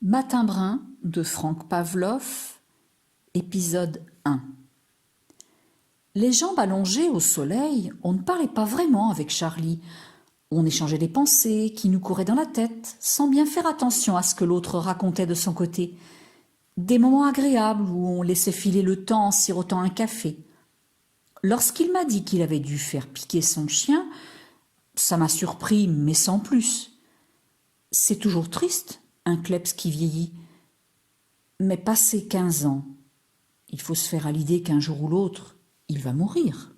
Matin brun de Franck Pavlov, épisode 1. Les jambes allongées au soleil, on ne parlait pas vraiment avec Charlie. On échangeait des pensées qui nous couraient dans la tête, sans bien faire attention à ce que l'autre racontait de son côté. Des moments agréables où on laissait filer le temps en sirotant un café. Lorsqu'il m'a dit qu'il avait dû faire piquer son chien, ça m'a surpris, mais sans plus. C'est toujours triste, un kleps qui vieillit. Mais passé 15 ans, il faut se faire à l'idée qu'un jour ou l'autre, il va mourir.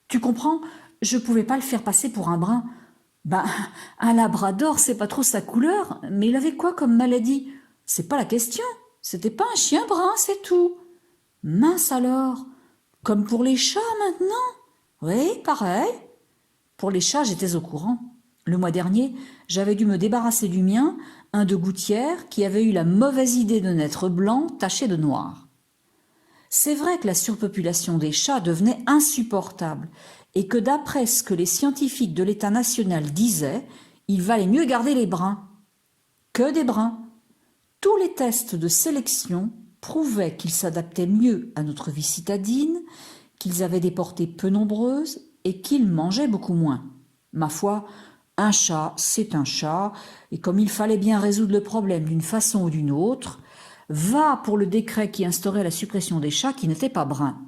Tu comprends, je pouvais pas le faire passer pour un brun. Un labrador, c'est pas trop sa couleur, mais il avait quoi comme maladie? C'est pas la question. C'était pas un chien brun, c'est tout. Mince alors, comme pour les chats maintenant? Oui, pareil. Pour les chats, j'étais au courant. Le mois dernier, j'avais dû me débarrasser du mien, un de gouttière, qui avait eu la mauvaise idée de naître blanc taché de noir. C'est vrai que la surpopulation des chats devenait insupportable et que d'après ce que les scientifiques de l'État national disaient, il valait mieux garder les bruns. Que des bruns. Tous les tests de sélection prouvaient qu'ils s'adaptaient mieux à notre vie citadine, qu'ils avaient des portées peu nombreuses et qu'ils mangeaient beaucoup moins. Ma foi, un chat, c'est un chat, et comme il fallait bien résoudre le problème d'une façon ou d'une autre, va pour le décret qui instaurait la suppression des chats qui n'étaient pas bruns.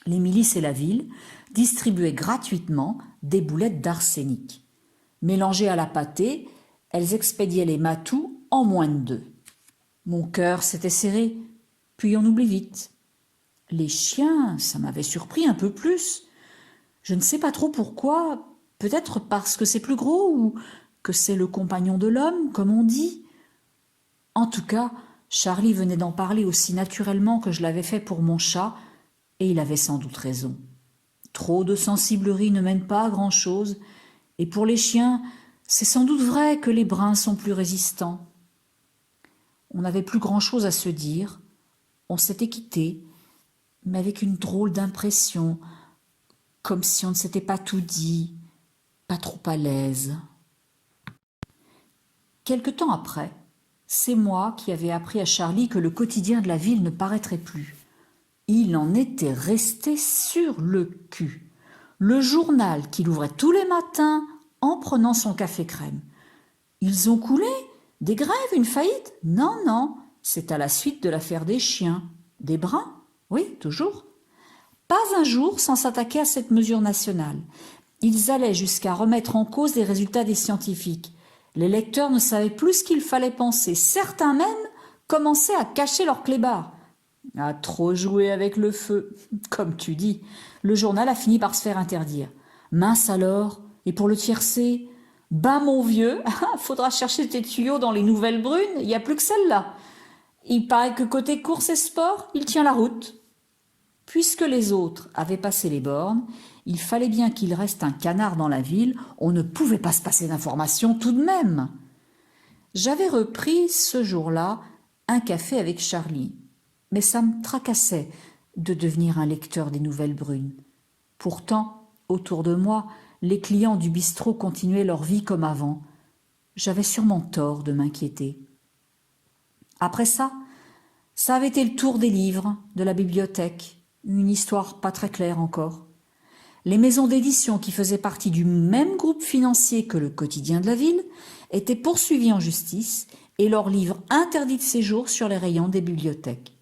Les milices et la ville distribuaient gratuitement des boulettes d'arsenic. Mélangées à la pâtée, elles expédiaient les matous en moins de 2. Mon cœur s'était serré, puis on oublie vite. Les chiens, ça m'avait surpris un peu plus. Je ne sais pas trop pourquoi, peut-être parce que c'est plus gros ou que c'est le compagnon de l'homme, comme on dit. En tout cas, Charlie venait d'en parler aussi naturellement que je l'avais fait pour mon chat, et il avait sans doute raison. Trop de sensiblerie ne mène pas à grand-chose, et pour les chiens, c'est sans doute vrai que les bruns sont plus résistants. On n'avait plus grand-chose à se dire, on s'était quitté, mais avec une drôle d'impression, comme si on ne s'était pas tout dit, pas trop à l'aise. Quelque temps après, c'est moi qui avais appris à Charlie que le quotidien de la ville ne paraîtrait plus. Il en était resté sur le cul. Le journal qu'il ouvrait tous les matins en prenant son café crème. Ils ont coulé? Des grèves? Une faillite? Non, non, c'est à la suite de l'affaire des chiens. Des bruns? Oui, toujours. Pas un jour sans s'attaquer à cette mesure nationale. Ils allaient jusqu'à remettre en cause les résultats des scientifiques. Les lecteurs ne savaient plus ce qu'il fallait penser. Certains même commençaient à cacher leurs clébards. À trop jouer avec le feu. Comme tu dis, le journal a fini par se faire interdire. Mince alors, et pour le tiercé? Mon vieux, faudra chercher tes tuyaux dans les nouvelles brunes, il n'y a plus que celle-là. Il paraît que côté course et sport, il tient la route. Puisque les autres avaient passé les bornes, il fallait bien qu'il reste un canard dans la ville, on ne pouvait pas se passer d'informations tout de même. J'avais repris ce jour-là un café avec Charlie, mais ça me tracassait de devenir un lecteur des nouvelles brunes. Pourtant, autour de moi, les clients du bistrot continuaient leur vie comme avant. J'avais sûrement tort de m'inquiéter. Après ça avait été le tour des livres, de la bibliothèque, une histoire pas très claire encore. Les maisons d'édition qui faisaient partie du même groupe financier que le quotidien de la ville étaient poursuivies en justice et leurs livres interdits de séjour sur les rayons des bibliothèques.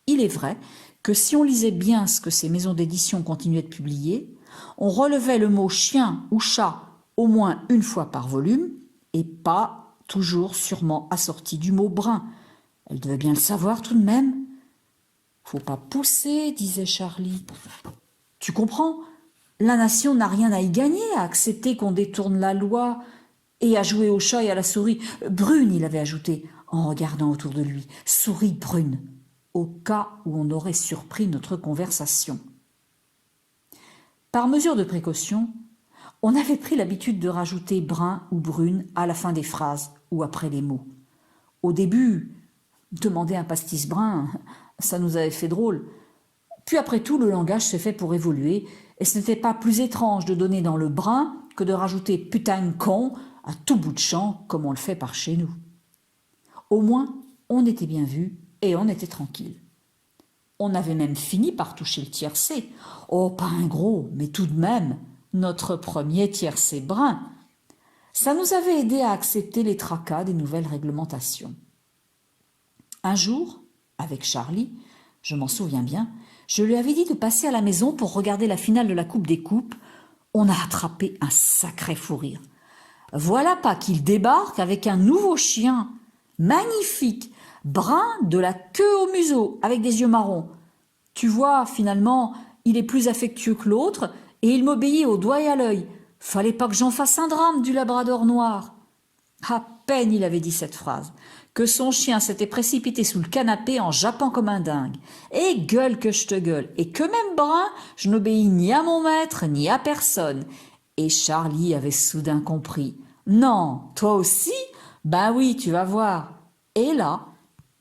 Il est vrai que si on lisait bien ce que ces maisons d'édition continuaient de publier, on relevait le mot chien ou chat au moins une fois par volume et pas toujours sûrement assorti du mot brun. Elle devait bien le savoir tout de même. Faut pas pousser, disait Charlie. Tu comprends? La nation n'a rien à y gagner à accepter qu'on détourne la loi et à jouer au chat et à la souris. Brune, il avait ajouté, en regardant autour de lui. Souris brune, au cas où on aurait surpris notre conversation. Par mesure de précaution, on avait pris l'habitude de rajouter brun ou brune à la fin des phrases ou après les mots. Au début, demander un pastis brun, ça nous avait fait drôle. Puis après tout, le langage s'est fait pour évoluer et ce n'était pas plus étrange de donner dans le brun que de rajouter putain de con à tout bout de champ comme on le fait par chez nous. Au moins, on était bien vu et on était tranquille. On avait même fini par toucher le tiercé. Oh, pas un gros, mais tout de même, notre premier tiercé brun. Ça nous avait aidé à accepter les tracas des nouvelles réglementations. Un jour, avec Charlie, je m'en souviens bien, je lui avais dit de passer à la maison pour regarder la finale de la Coupe des Coupes. On a attrapé un sacré fou rire. Voilà pas qu'il débarque avec un nouveau chien, magnifique, brun de la queue au museau, avec des yeux marrons. Tu vois, finalement, il est plus affectueux que l'autre et il m'obéit au doigt et à l'œil. Fallait pas que j'en fasse un drame du labrador noir. À peine il avait dit cette phrase que son chien s'était précipité sous le canapé en jappant comme un dingue. Et gueule que je te gueule, et que même brun, je n'obéis ni à mon maître ni à personne. Et Charlie avait soudain compris. Non, toi aussi? Ben oui, tu vas voir. Et là,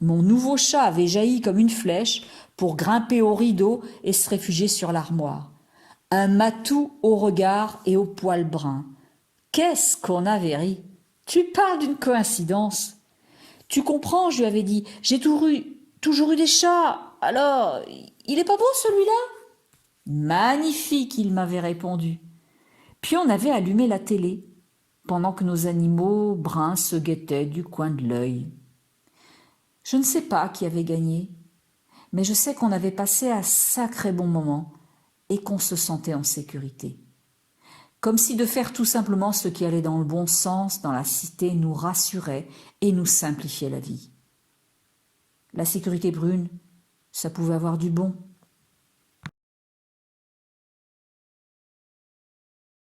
mon nouveau chat avait jailli comme une flèche pour grimper au rideau et se réfugier sur l'armoire. Un matou au regard et au poil brun. Qu'est-ce qu'on avait ri! Tu parles d'une coïncidence. Tu comprends, je lui avais dit, j'ai toujours eu des chats. Alors, il est pas beau celui-là? Magnifique, il m'avait répondu. Puis on avait allumé la télé, pendant que nos animaux bruns se guettaient du coin de l'œil. Je ne sais pas qui avait gagné, mais je sais qu'on avait passé un sacré bon moment et qu'on se sentait en sécurité. Comme si de faire tout simplement ce qui allait dans le bon sens dans la cité nous rassurait et nous simplifiait la vie. La sécurité brune, ça pouvait avoir du bon.